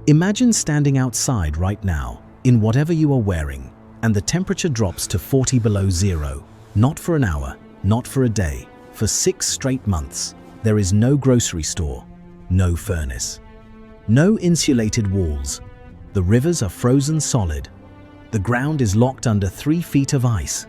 Imagine standing outside right now, in whatever you are wearing, and the temperature drops to 40 below zero. Not for an hour, not for a day, for 6 straight months. There is no grocery store, no furnace, no insulated walls. The rivers are frozen solid. The ground is locked under 3 feet of ice.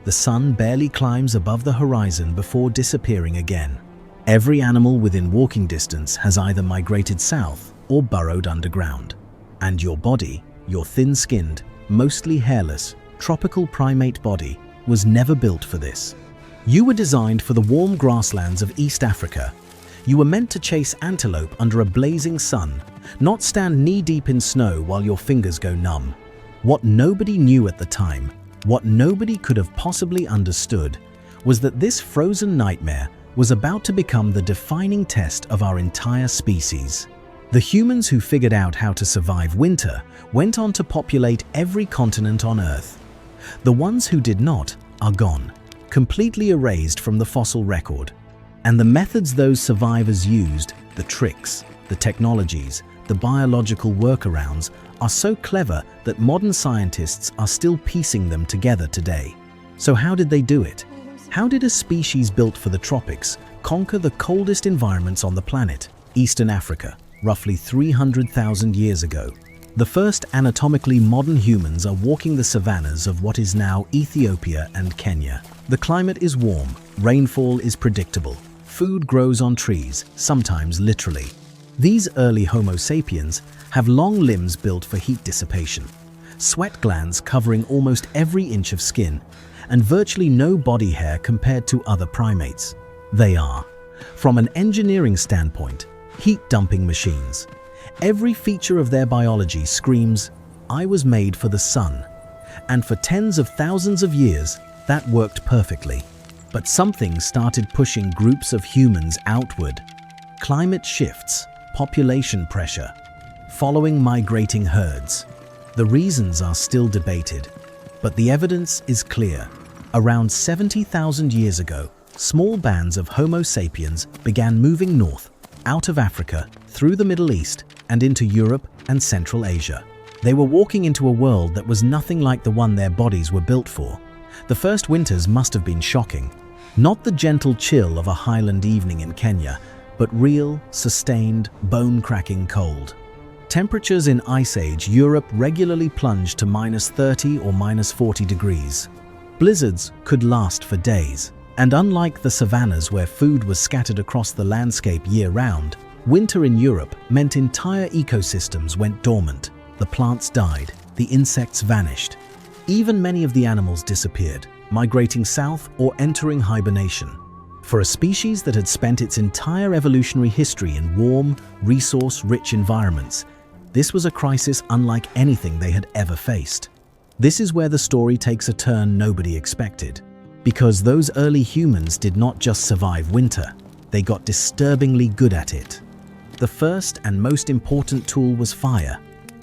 The sun barely climbs above the horizon before disappearing again. Every animal within walking distance has either migrated south or burrowed underground. And your body, your thin-skinned, mostly hairless, tropical primate body, was never built for this. You were designed for the warm grasslands of East Africa. You were meant to chase antelope under a blazing sun, not stand knee-deep in snow while your fingers go numb. What nobody knew at the time, what nobody could have possibly understood, was that this frozen nightmare was about to become the defining test of our entire species. The humans who figured out how to survive winter went on to populate every continent on Earth. The ones who did not are gone, completely erased from the fossil record. And the methods those survivors used, the tricks, the technologies, the biological workarounds, are so clever that modern scientists are still piecing them together today. So how did they do it? How did a species built for the tropics conquer the coldest environments on the planet, Eastern Africa, roughly 300,000 years ago? The first anatomically modern humans are walking the savannas of what is now Ethiopia and Kenya. The climate is warm, rainfall is predictable, food grows on trees, sometimes literally. These early Homo sapiens have long limbs built for heat dissipation, sweat glands covering almost every inch of skin, and virtually no body hair compared to other primates. They are, from an engineering standpoint, heat-dumping machines. Every feature of their biology screams, "I was made for the sun." And for tens of thousands of years, that worked perfectly. But something started pushing groups of humans outward. Climate shifts, population pressure, following migrating herds. The reasons are still debated, but the evidence is clear. Around 70,000 years ago, small bands of Homo sapiens began moving north, out of Africa, through the Middle East, and into Europe and Central Asia. They were walking into a world that was nothing like the one their bodies were built for. The first winters must have been shocking. Not the gentle chill of a highland evening in Kenya, but real, sustained, bone-cracking cold. Temperatures in Ice Age Europe regularly plunged to -30 or -40 degrees. Blizzards could last for days. And unlike the savannas where food was scattered across the landscape year-round, winter in Europe meant entire ecosystems went dormant. The plants died, the insects vanished. Even many of the animals disappeared, migrating south or entering hibernation. For a species that had spent its entire evolutionary history in warm, resource-rich environments, this was a crisis unlike anything they had ever faced. This is where the story takes a turn nobody expected. Because those early humans did not just survive winter, they got disturbingly good at it. The first and most important tool was fire.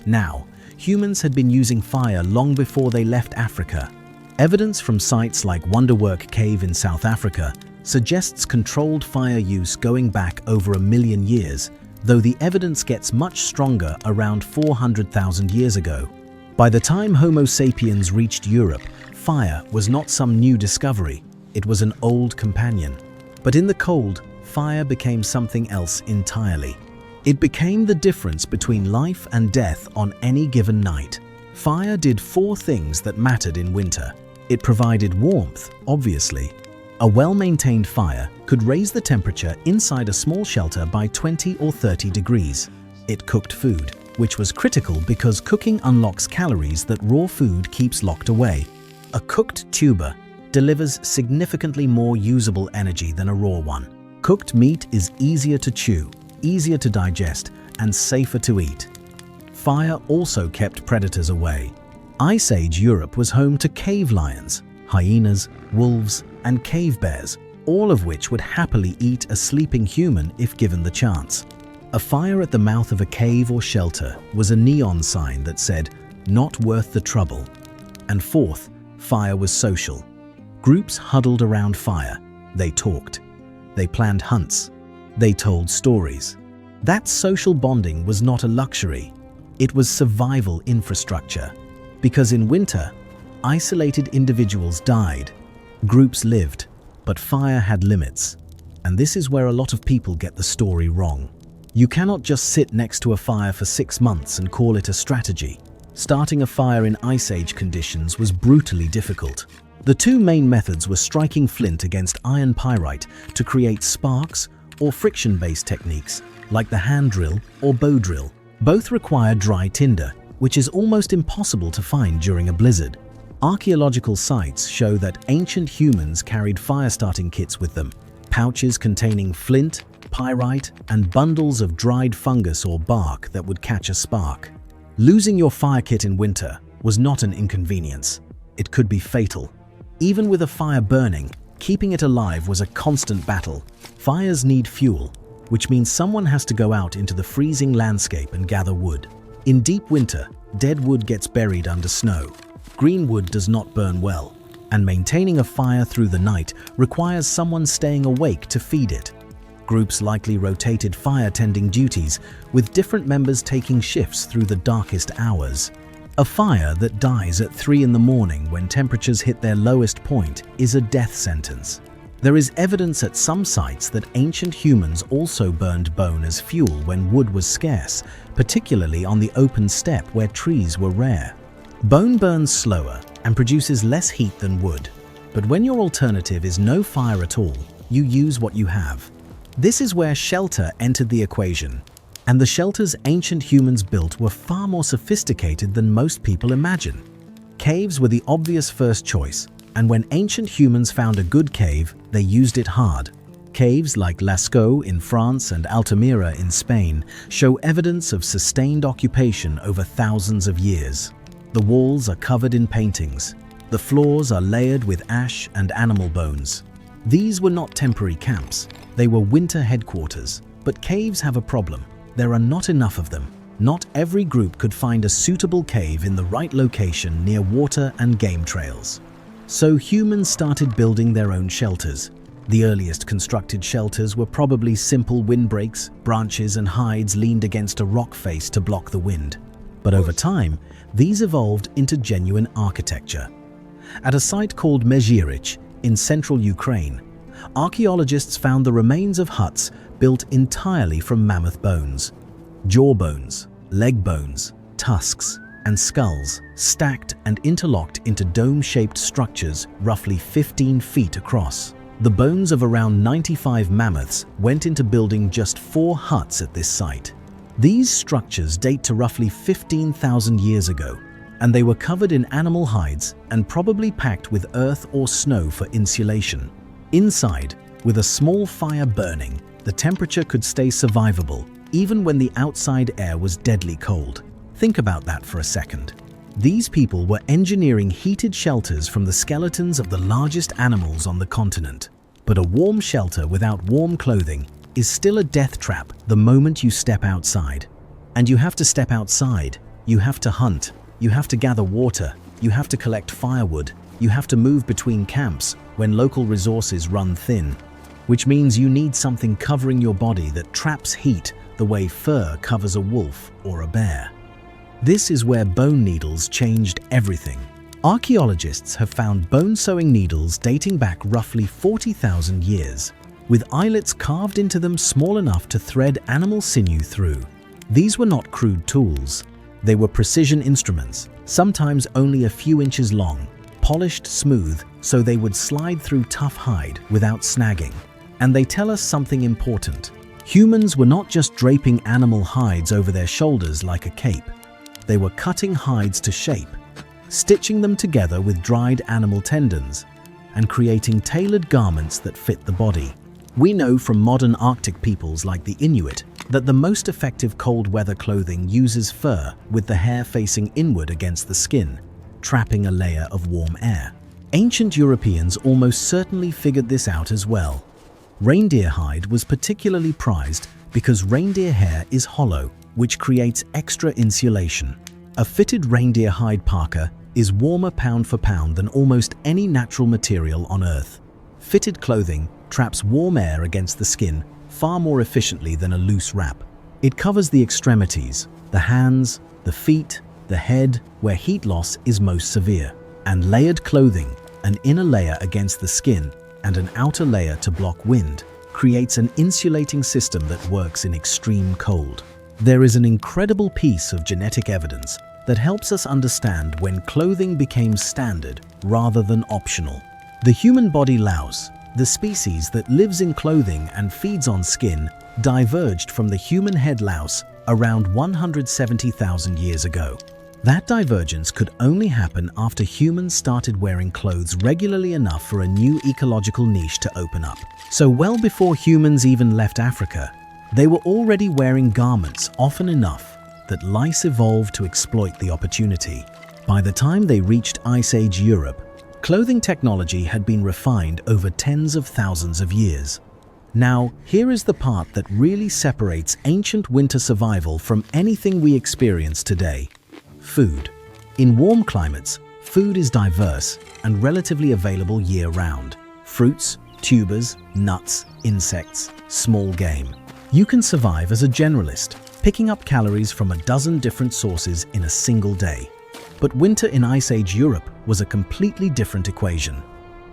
Now, humans had been using fire long before they left Africa. Evidence from sites like Wonderwork Cave in South Africa suggests controlled fire use going back over 1 million years, though the evidence gets much stronger around 400,000 years ago. By the time Homo sapiens reached Europe, fire was not some new discovery, it was an old companion. But in the cold, fire became something else entirely. It became the difference between life and death on any given night. Fire did 4 things that mattered in winter. It provided warmth, obviously. A well-maintained fire could raise the temperature inside a small shelter by 20 or 30 degrees. It cooked food, which was critical because cooking unlocks calories that raw food keeps locked away. A cooked tuber delivers significantly more usable energy than a raw one. Cooked meat is easier to chew, easier to digest, and safer to eat. Fire also kept predators away. Ice Age Europe was home to cave lions, hyenas, wolves, and cave bears, all of which would happily eat a sleeping human if given the chance. A fire at the mouth of a cave or shelter was a neon sign that said, "Not worth the trouble." And fourth, fire was social. Groups huddled around fire. They talked. They planned hunts. They told stories. That social bonding was not a luxury. It was survival infrastructure. Because in winter, isolated individuals died, groups lived, but fire had limits. And this is where a lot of people get the story wrong. You cannot just sit next to a fire for 6 months and call it a strategy. Starting a fire in Ice Age conditions was brutally difficult. The two main methods were striking flint against iron pyrite to create sparks, or friction-based techniques like the hand drill or bow drill. Both require dry tinder, which is almost impossible to find during a blizzard. Archaeological sites show that ancient humans carried fire-starting kits with them, pouches containing flint, pyrite, and bundles of dried fungus or bark that would catch a spark. Losing your fire kit in winter was not an inconvenience. It could be fatal. Even with a fire burning, keeping it alive was a constant battle. Fires need fuel, which means someone has to go out into the freezing landscape and gather wood. In deep winter, dead wood gets buried under snow. Green wood does not burn well, and maintaining a fire through the night requires someone staying awake to feed it. Groups likely rotated fire-tending duties, with different members taking shifts through the darkest hours. A fire that dies at 3 in the morning when temperatures hit their lowest point is a death sentence. There is evidence at some sites that ancient humans also burned bone as fuel when wood was scarce, particularly on the open steppe where trees were rare. Bone burns slower and produces less heat than wood, but when your alternative is no fire at all, you use what you have. This is where shelter entered the equation, and the shelters ancient humans built were far more sophisticated than most people imagine. Caves were the obvious first choice, and when ancient humans found a good cave, they used it hard. Caves like Lascaux in France and Altamira in Spain show evidence of sustained occupation over thousands of years. The walls are covered in paintings. The floors are layered with ash and animal bones. These were not temporary camps. They were winter headquarters. But caves have a problem. There are not enough of them. Not every group could find a suitable cave in the right location near water and game trails. So humans started building their own shelters. The earliest constructed shelters were probably simple windbreaks, branches and hides leaned against a rock face to block the wind. But over time, these evolved into genuine architecture. At a site called Mezhirich in central Ukraine, archaeologists found the remains of huts built entirely from mammoth bones. Jaw bones, leg bones, tusks, and skulls stacked and interlocked into dome-shaped structures roughly 15 feet across. The bones of around 95 mammoths went into building just 4 huts at this site. These structures date to roughly 15,000 years ago, and they were covered in animal hides and probably packed with earth or snow for insulation. Inside, with a small fire burning, the temperature could stay survivable, even when the outside air was deadly cold. Think about that for a second. These people were engineering heated shelters from the skeletons of the largest animals on the continent. But a warm shelter without warm clothing is still a death trap the moment you step outside. And you have to step outside, you have to hunt, you have to gather water, you have to collect firewood, you have to move between camps when local resources run thin. Which means you need something covering your body that traps heat the way fur covers a wolf or a bear. This is where bone needles changed everything. Archaeologists have found bone-sewing needles dating back roughly 40,000 years, with eyelets carved into them small enough to thread animal sinew through. These were not crude tools. They were precision instruments, sometimes only a few inches long, polished smooth so they would slide through tough hide without snagging. And they tell us something important. Humans were not just draping animal hides over their shoulders like a cape. They were cutting hides to shape, stitching them together with dried animal tendons, and creating tailored garments that fit the body. We know from modern Arctic peoples like the Inuit that the most effective cold weather clothing uses fur with the hair facing inward against the skin, trapping a layer of warm air. Ancient Europeans almost certainly figured this out as well. Reindeer hide was particularly prized because reindeer hair is hollow, which creates extra insulation. A fitted reindeer hide parka is warmer pound for pound than almost any natural material on Earth. Fitted clothing traps warm air against the skin far more efficiently than a loose wrap. It covers the extremities, the hands, the feet, the head, where heat loss is most severe. And layered clothing, an inner layer against the skin and an outer layer to block wind, creates an insulating system that works in extreme cold. There is an incredible piece of genetic evidence that helps us understand when clothing became standard rather than optional. The human body louse, the species that lives in clothing and feeds on skin, diverged from the human head louse around 170,000 years ago. That divergence could only happen after humans started wearing clothes regularly enough for a new ecological niche to open up. So well before humans even left Africa, they were already wearing garments often enough that lice evolved to exploit the opportunity. By the time they reached Ice Age Europe, clothing technology had been refined over tens of thousands of years. Now, here is the part that really separates ancient winter survival from anything we experience today. Food. In warm climates, food is diverse and relatively available year-round. Fruits, tubers, nuts, insects, small game. You can survive as a generalist, picking up calories from a dozen different sources in a single day. But winter in Ice Age Europe was a completely different equation.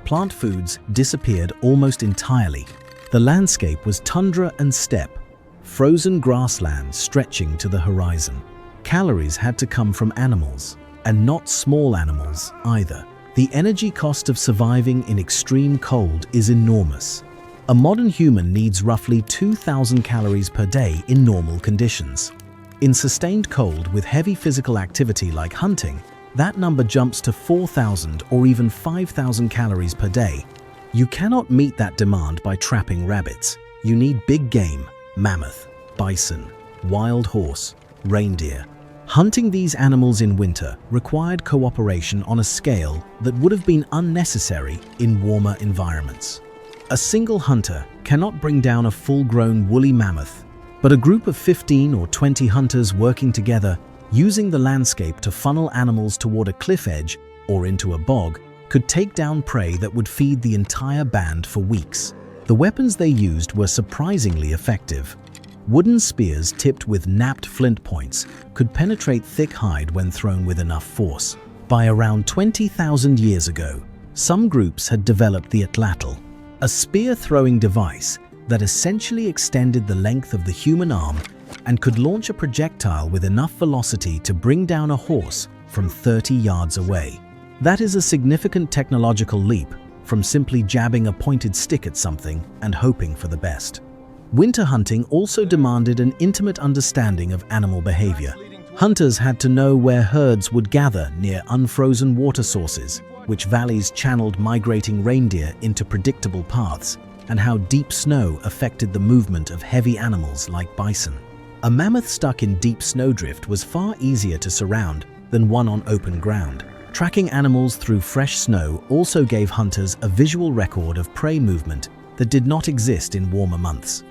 Plant foods disappeared almost entirely. The landscape was tundra and steppe, frozen grasslands stretching to the horizon. Calories had to come from animals, and not small animals either. The energy cost of surviving in extreme cold is enormous. A modern human needs roughly 2,000 calories per day in normal conditions. In sustained cold with heavy physical activity like hunting, that number jumps to 4,000 or even 5,000 calories per day. You cannot meet that demand by trapping rabbits. You need big game, mammoth, bison, wild horse, reindeer. Hunting these animals in winter required cooperation on a scale that would have been unnecessary in warmer environments. A single hunter cannot bring down a full-grown woolly mammoth, but a group of 15 or 20 hunters working together, using the landscape to funnel animals toward a cliff edge or into a bog, could take down prey that would feed the entire band for weeks. The weapons they used were surprisingly effective. Wooden spears tipped with napped flint points could penetrate thick hide when thrown with enough force. By around 20,000 years ago, some groups had developed the atlatl, a spear-throwing device that essentially extended the length of the human arm and could launch a projectile with enough velocity to bring down a horse from 30 yards away. That is a significant technological leap from simply jabbing a pointed stick at something and hoping for the best. Winter hunting also demanded an intimate understanding of animal behavior. Hunters had to know where herds would gather near unfrozen water sources, which valleys channeled migrating reindeer into predictable paths, and how deep snow affected the movement of heavy animals like bison. A mammoth stuck in deep snowdrift was far easier to surround than one on open ground. Tracking animals through fresh snow also gave hunters a visual record of prey movement that did not exist in warmer months.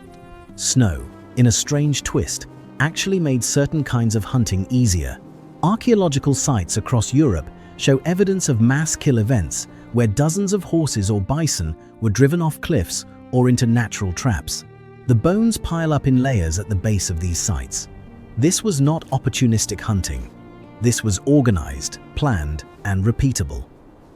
Snow, in a strange twist, actually made certain kinds of hunting easier. Archaeological sites across Europe show evidence of mass kill events where dozens of horses or bison were driven off cliffs or into natural traps. The bones pile up in layers at the base of these sites. This was not opportunistic hunting. This was organized, planned, and repeatable.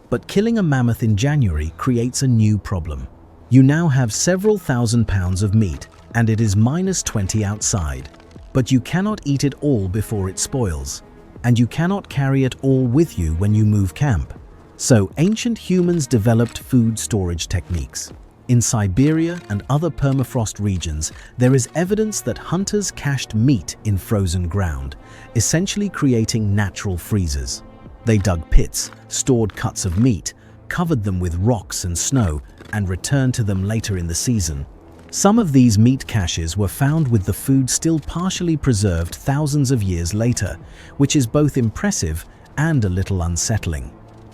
But killing a mammoth in January creates a new problem. You now have several thousand pounds of meat, and it is -20 outside. But you cannot eat it all before it spoils, and you cannot carry it all with you when you move camp. So ancient humans developed food storage techniques. In Siberia and other permafrost regions, there is evidence that hunters cached meat in frozen ground, essentially creating natural freezers. They dug pits, stored cuts of meat, covered them with rocks and snow, and returned to them later in the season. Some of these meat caches were found with the food still partially preserved thousands of years later, which is both impressive and a little unsettling.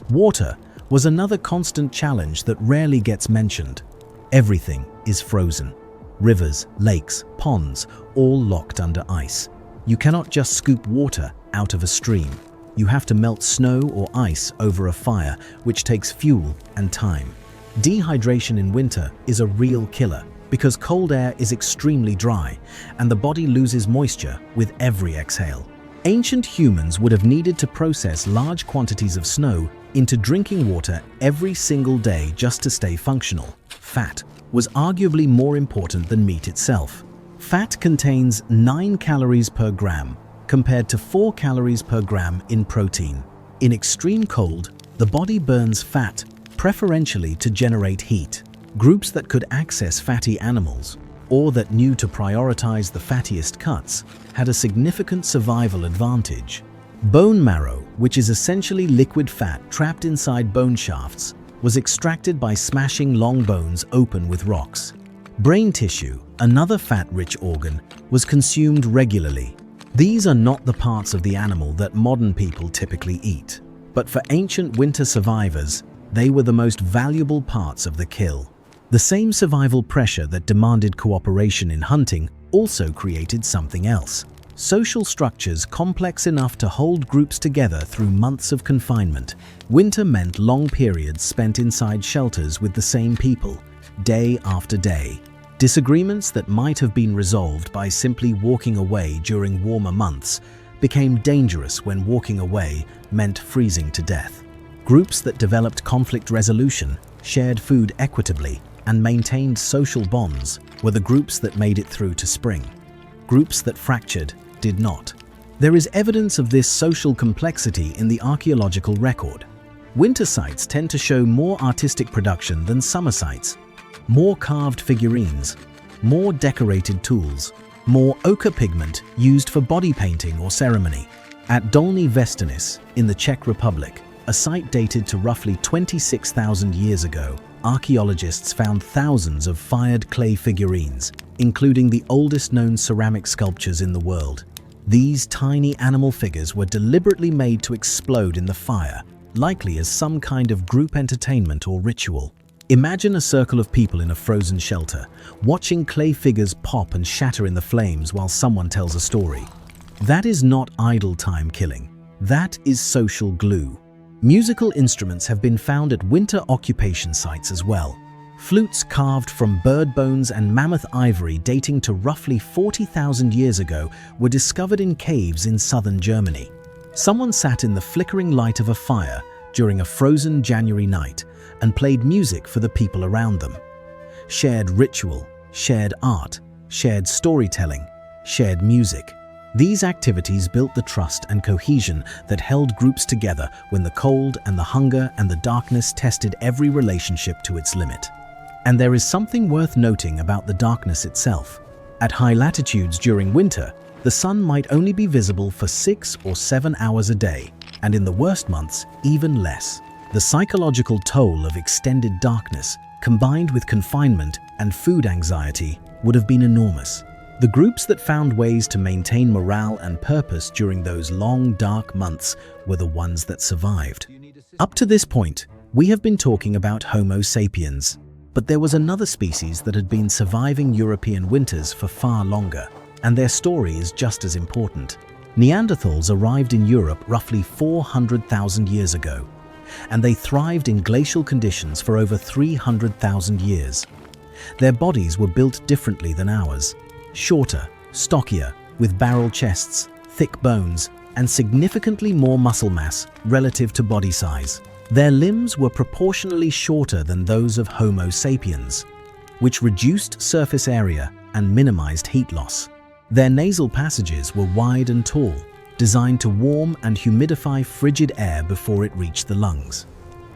Water was another constant challenge that rarely gets mentioned. Everything is frozen. Rivers, lakes, ponds, all locked under ice. You cannot just scoop water out of a stream. You have to melt snow or ice over a fire, which takes fuel and time. Dehydration in winter is a real killer because cold air is extremely dry and the body loses moisture with every exhale. Ancient humans would have needed to process large quantities of snow into drinking water every single day just to stay functional. Fat was arguably more important than meat itself. Fat contains 9 calories per gram compared to 4 calories per gram in protein. In extreme cold, the body burns fat preferentially to generate heat. Groups that could access fatty animals, or that knew to prioritize the fattiest cuts, had a significant survival advantage. Bone marrow, which is essentially liquid fat trapped inside bone shafts, was extracted by smashing long bones open with rocks. Brain tissue, another fat-rich organ, was consumed regularly. These are not the parts of the animal that modern people typically eat, but for ancient winter survivors, they were the most valuable parts of the kill. The same survival pressure that demanded cooperation in hunting also created something else. Social structures complex enough to hold groups together through months of confinement. Winter meant long periods spent inside shelters with the same people, day after day. Disagreements that might have been resolved by simply walking away during warmer months became dangerous when walking away meant freezing to death. Groups that developed conflict resolution, shared food equitably, and maintained social bonds were the groups that made it through to spring. Groups that fractured did not. There is evidence of this social complexity in the archaeological record. Winter sites tend to show more artistic production than summer sites. More carved figurines, more decorated tools, more ochre pigment used for body painting or ceremony. At Dolní Věstonice in the Czech Republic, a site dated to roughly 26,000 years ago, archaeologists found thousands of fired clay figurines, including the oldest known ceramic sculptures in the world. These tiny animal figures were deliberately made to explode in the fire, likely as some kind of group entertainment or ritual. Imagine a circle of people in a frozen shelter, watching clay figures pop and shatter in the flames while someone tells a story. That is not idle time killing. That is social glue. Musical instruments have been found at winter occupation sites as well. Flutes carved from bird bones and mammoth ivory dating to roughly 40,000 years ago were discovered in caves in southern Germany. Someone sat in the flickering light of a fire during a frozen January night and played music for the people around them. Shared ritual, shared art, shared storytelling, shared music. These activities built the trust and cohesion that held groups together when the cold and the hunger and the darkness tested every relationship to its limit. And there is something worth noting about the darkness itself. At high latitudes during winter, the sun might only be visible for 6 or 7 hours a day, and in the worst months, even less. The psychological toll of extended darkness, combined with confinement and food anxiety, would have been enormous. The groups that found ways to maintain morale and purpose during those long, dark months were the ones that survived. Up to this point, we have been talking about Homo sapiens, but there was another species that had been surviving European winters for far longer, and their story is just as important. Neanderthals arrived in Europe roughly 400,000 years ago, and they thrived in glacial conditions for over 300,000 years. Their bodies were built differently than ours. Shorter, stockier, with barrel chests, thick bones, and significantly more muscle mass relative to body size. Their limbs were proportionally shorter than those of Homo sapiens, which reduced surface area and minimized heat loss. Their nasal passages were wide and tall, designed to warm and humidify frigid air before it reached the lungs.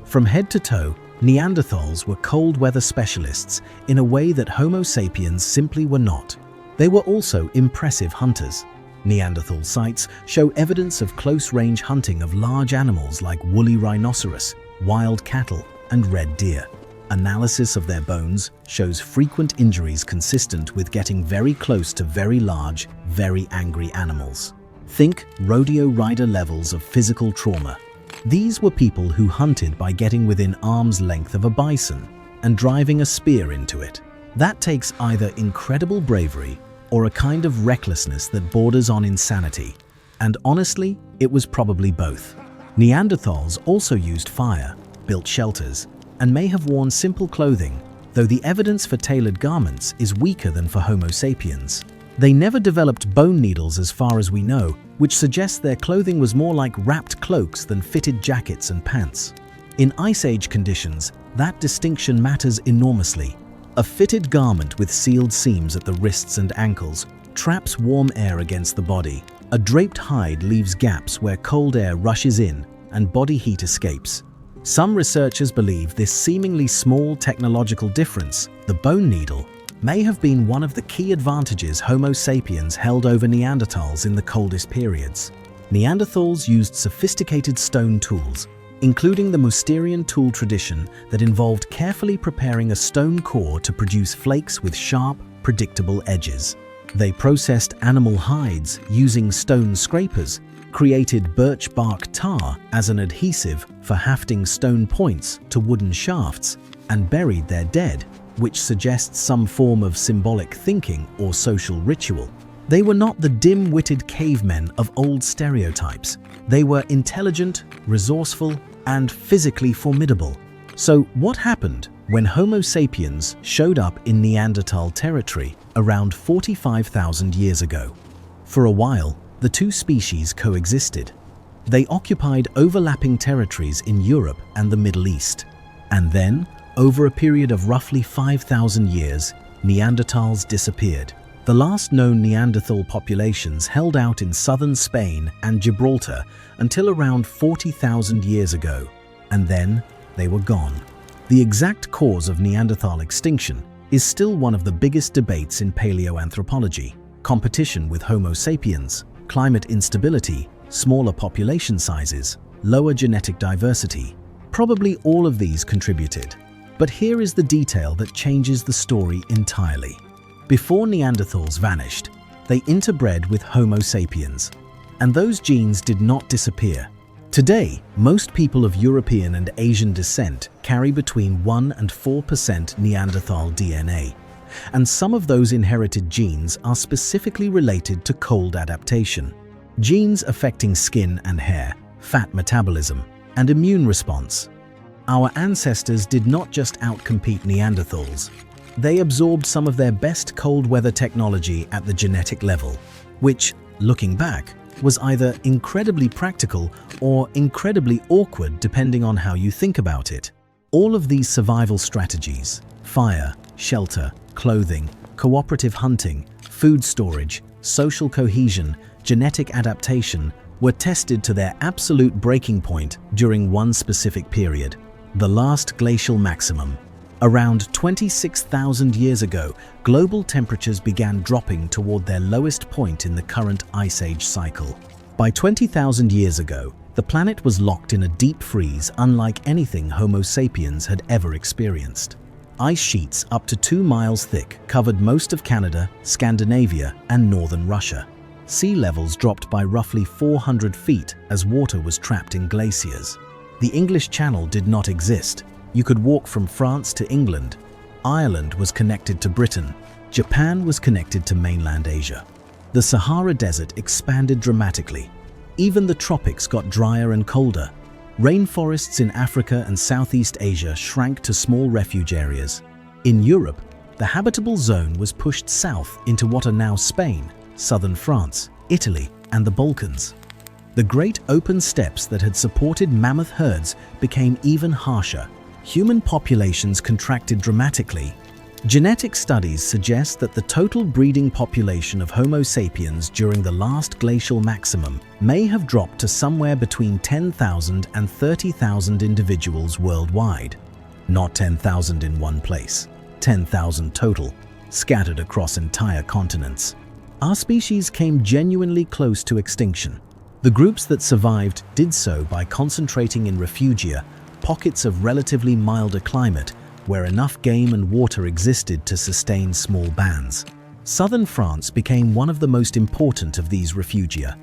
From head to toe, Neanderthals were cold weather specialists in a way that Homo sapiens simply were not. They were also impressive hunters. Neanderthal sites show evidence of close-range hunting of large animals like woolly rhinoceros, wild cattle, and red deer. Analysis of their bones shows frequent injuries consistent with getting very close to very large, very angry animals. Think rodeo rider levels of physical trauma. These were people who hunted by getting within arm's length of a bison and driving a spear into it. That takes either incredible bravery or a kind of recklessness that borders on insanity. And honestly, it was probably both. Neanderthals also used fire, built shelters, and may have worn simple clothing, though the evidence for tailored garments is weaker than for Homo sapiens. They never developed bone needles as far as we know, which suggests their clothing was more like wrapped cloaks than fitted jackets and pants. In Ice Age conditions, that distinction matters enormously. A fitted garment with sealed seams at the wrists and ankles traps warm air against the body. A draped hide leaves gaps where cold air rushes in and body heat escapes. Some researchers believe this seemingly small technological difference, the bone needle, may have been one of the key advantages Homo sapiens held over Neanderthals in the coldest periods. Neanderthals used sophisticated stone tools, including the Mousterian tool tradition that involved carefully preparing a stone core to produce flakes with sharp, predictable edges. They processed animal hides using stone scrapers, created birch bark tar as an adhesive for hafting stone points to wooden shafts, and buried their dead, which suggests some form of symbolic thinking or social ritual. They were not the dim-witted cavemen of old stereotypes. They were intelligent, resourceful, and physically formidable. So what happened when Homo sapiens showed up in Neanderthal territory around 45,000 years ago? For a while, the two species coexisted. They occupied overlapping territories in Europe and the Middle East. And then, over a period of roughly 5,000 years, Neanderthals disappeared. The last known Neanderthal populations held out in southern Spain and Gibraltar until around 40,000 years ago, and then they were gone. The exact cause of Neanderthal extinction is still one of the biggest debates in paleoanthropology. Competition with Homo sapiens, climate instability, smaller population sizes, lower genetic diversity. Probably all of these contributed. But here is the detail that changes the story entirely. Before Neanderthals vanished, they interbred with Homo sapiens, and those genes did not disappear. Today, most people of European and Asian descent carry between 1 and 4% Neanderthal DNA, and some of those inherited genes are specifically related to cold adaptation. Genes affecting skin and hair, fat metabolism, and immune response. Our ancestors did not just outcompete Neanderthals. They absorbed some of their best cold weather technology at the genetic level, which, looking back, was either incredibly practical or incredibly awkward depending on how you think about it. All of these survival strategies, fire, shelter, clothing, cooperative hunting, food storage, social cohesion, genetic adaptation, were tested to their absolute breaking point during one specific period, the last glacial maximum. Around 26,000 years ago, global temperatures began dropping toward their lowest point in the current Ice Age cycle. By 20,000 years ago, the planet was locked in a deep freeze unlike anything Homo sapiens had ever experienced. Ice sheets up to 2 miles thick covered most of Canada, Scandinavia, and northern Russia. Sea levels dropped by roughly 400 feet as water was trapped in glaciers. The English Channel did not exist. You could walk from France to England. Ireland was connected to Britain. Japan was connected to mainland Asia. The Sahara Desert expanded dramatically. Even the tropics got drier and colder. Rainforests in Africa and Southeast Asia shrank to small refuge areas. In Europe, the habitable zone was pushed south into what are now Spain, southern France, Italy, and the Balkans. The great open steppes that had supported mammoth herds became even harsher. Human populations contracted dramatically. Genetic studies suggest that the total breeding population of Homo sapiens during the last glacial maximum may have dropped to somewhere between 10,000 and 30,000 individuals worldwide. Not 10,000 in one place, 10,000 total, scattered across entire continents. Our species came genuinely close to extinction. The groups that survived did so by concentrating in refugia, pockets of relatively milder climate where enough game and water existed to sustain small bands. Southern France became one of the most important of these refugia.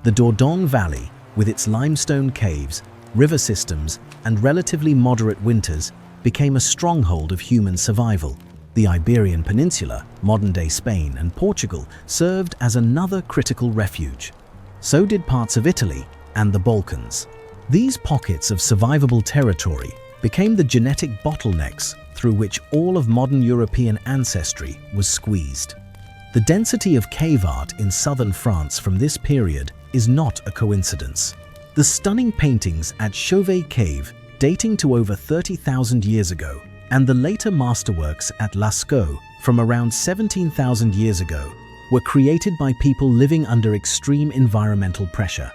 The Dordogne Valley, with its limestone caves, river systems, and relatively moderate winters, became a stronghold of human survival. The Iberian Peninsula, modern-day Spain and Portugal, served as another critical refuge. So did parts of Italy and the Balkans. These pockets of survivable territory became the genetic bottlenecks through which all of modern European ancestry was squeezed. The density of cave art in southern France from this period is not a coincidence. The stunning paintings at Chauvet Cave, dating to over 30,000 years ago, and the later masterworks at Lascaux from around 17,000 years ago, were created by people living under extreme environmental pressure.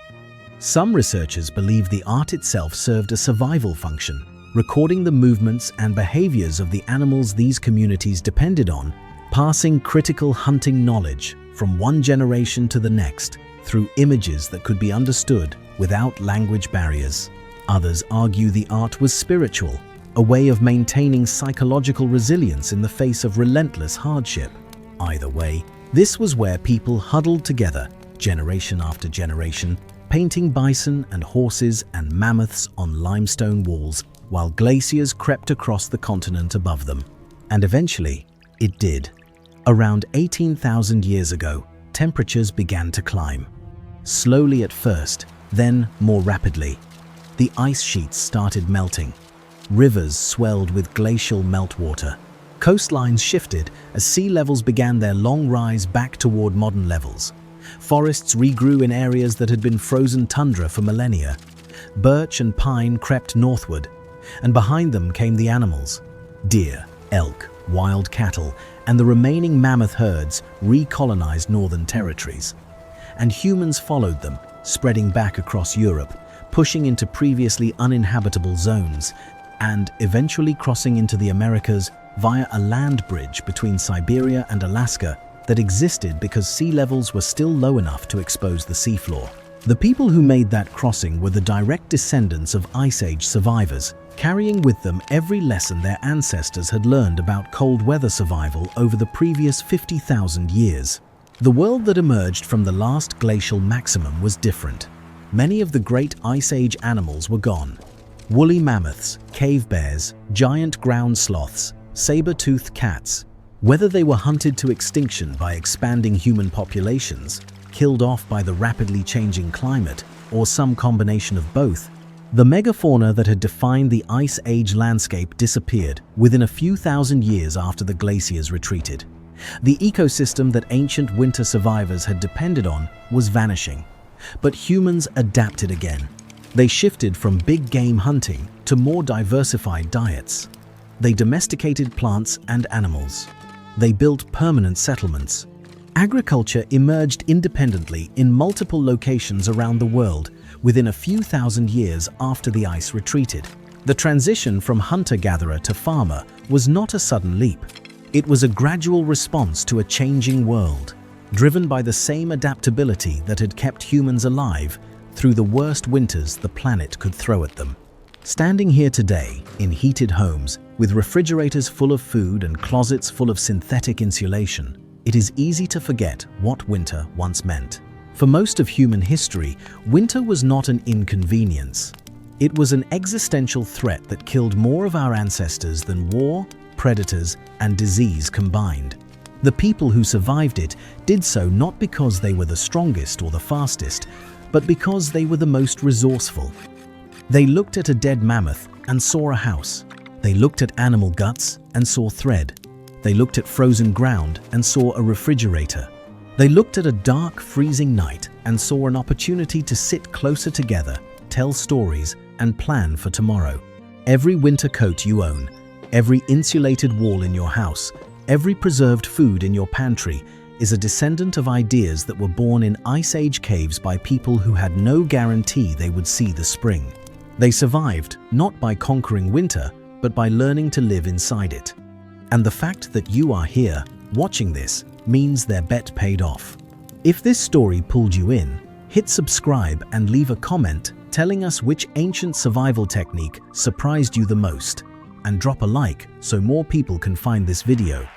Some researchers believe the art itself served a survival function, recording the movements and behaviors of the animals these communities depended on, passing critical hunting knowledge from one generation to the next through images that could be understood without language barriers. Others argue the art was spiritual, a way of maintaining psychological resilience in the face of relentless hardship. Either way, this was where people huddled together, generation after generation, painting bison and horses and mammoths on limestone walls, while glaciers crept across the continent above them. And eventually, it did. Around 18,000 years ago, temperatures began to climb. Slowly at first, then more rapidly. The ice sheets started melting. Rivers swelled with glacial meltwater. Coastlines shifted as sea levels began their long rise back toward modern levels. Forests regrew in areas that had been frozen tundra for millennia. Birch and pine crept northward, and behind them came the animals. Deer, elk, wild cattle, and the remaining mammoth herds recolonized northern territories. And humans followed them, spreading back across Europe, pushing into previously uninhabitable zones, and eventually crossing into the Americas via a land bridge between Siberia and Alaska that existed because sea levels were still low enough to expose the seafloor. The people who made that crossing were the direct descendants of Ice Age survivors, carrying with them every lesson their ancestors had learned about cold weather survival over the previous 50,000 years. The world that emerged from the last glacial maximum was different. Many of the great Ice Age animals were gone. Woolly mammoths, cave bears, giant ground sloths, saber-toothed cats. Whether they were hunted to extinction by expanding human populations, killed off by the rapidly changing climate, or some combination of both, the megafauna that had defined the Ice Age landscape disappeared within a few thousand years after the glaciers retreated. The ecosystem that ancient winter survivors had depended on was vanishing. But humans adapted again. They shifted from big game hunting to more diversified diets. They domesticated plants and animals. They built permanent settlements. Agriculture emerged independently in multiple locations around the world within a few thousand years after the ice retreated. The transition from hunter-gatherer to farmer was not a sudden leap. It was a gradual response to a changing world, driven by the same adaptability that had kept humans alive through the worst winters the planet could throw at them. Standing here today, in heated homes, with refrigerators full of food and closets full of synthetic insulation, it is easy to forget what winter once meant. For most of human history, winter was not an inconvenience. It was an existential threat that killed more of our ancestors than war, predators, and disease combined. The people who survived it did so not because they were the strongest or the fastest, but because they were the most resourceful. They looked at a dead mammoth and saw a house. They looked at animal guts and saw thread. They looked at frozen ground and saw a refrigerator. They looked at a dark, freezing night and saw an opportunity to sit closer together, tell stories, and plan for tomorrow. Every winter coat you own, every insulated wall in your house, every preserved food in your pantry is a descendant of ideas that were born in Ice Age caves by people who had no guarantee they would see the spring. They survived not by conquering winter, but by learning to live inside it. And the fact that you are here, watching this, means their bet paid off. If this story pulled you in, hit subscribe and leave a comment telling us which ancient survival technique surprised you the most. And drop a like so more people can find this video.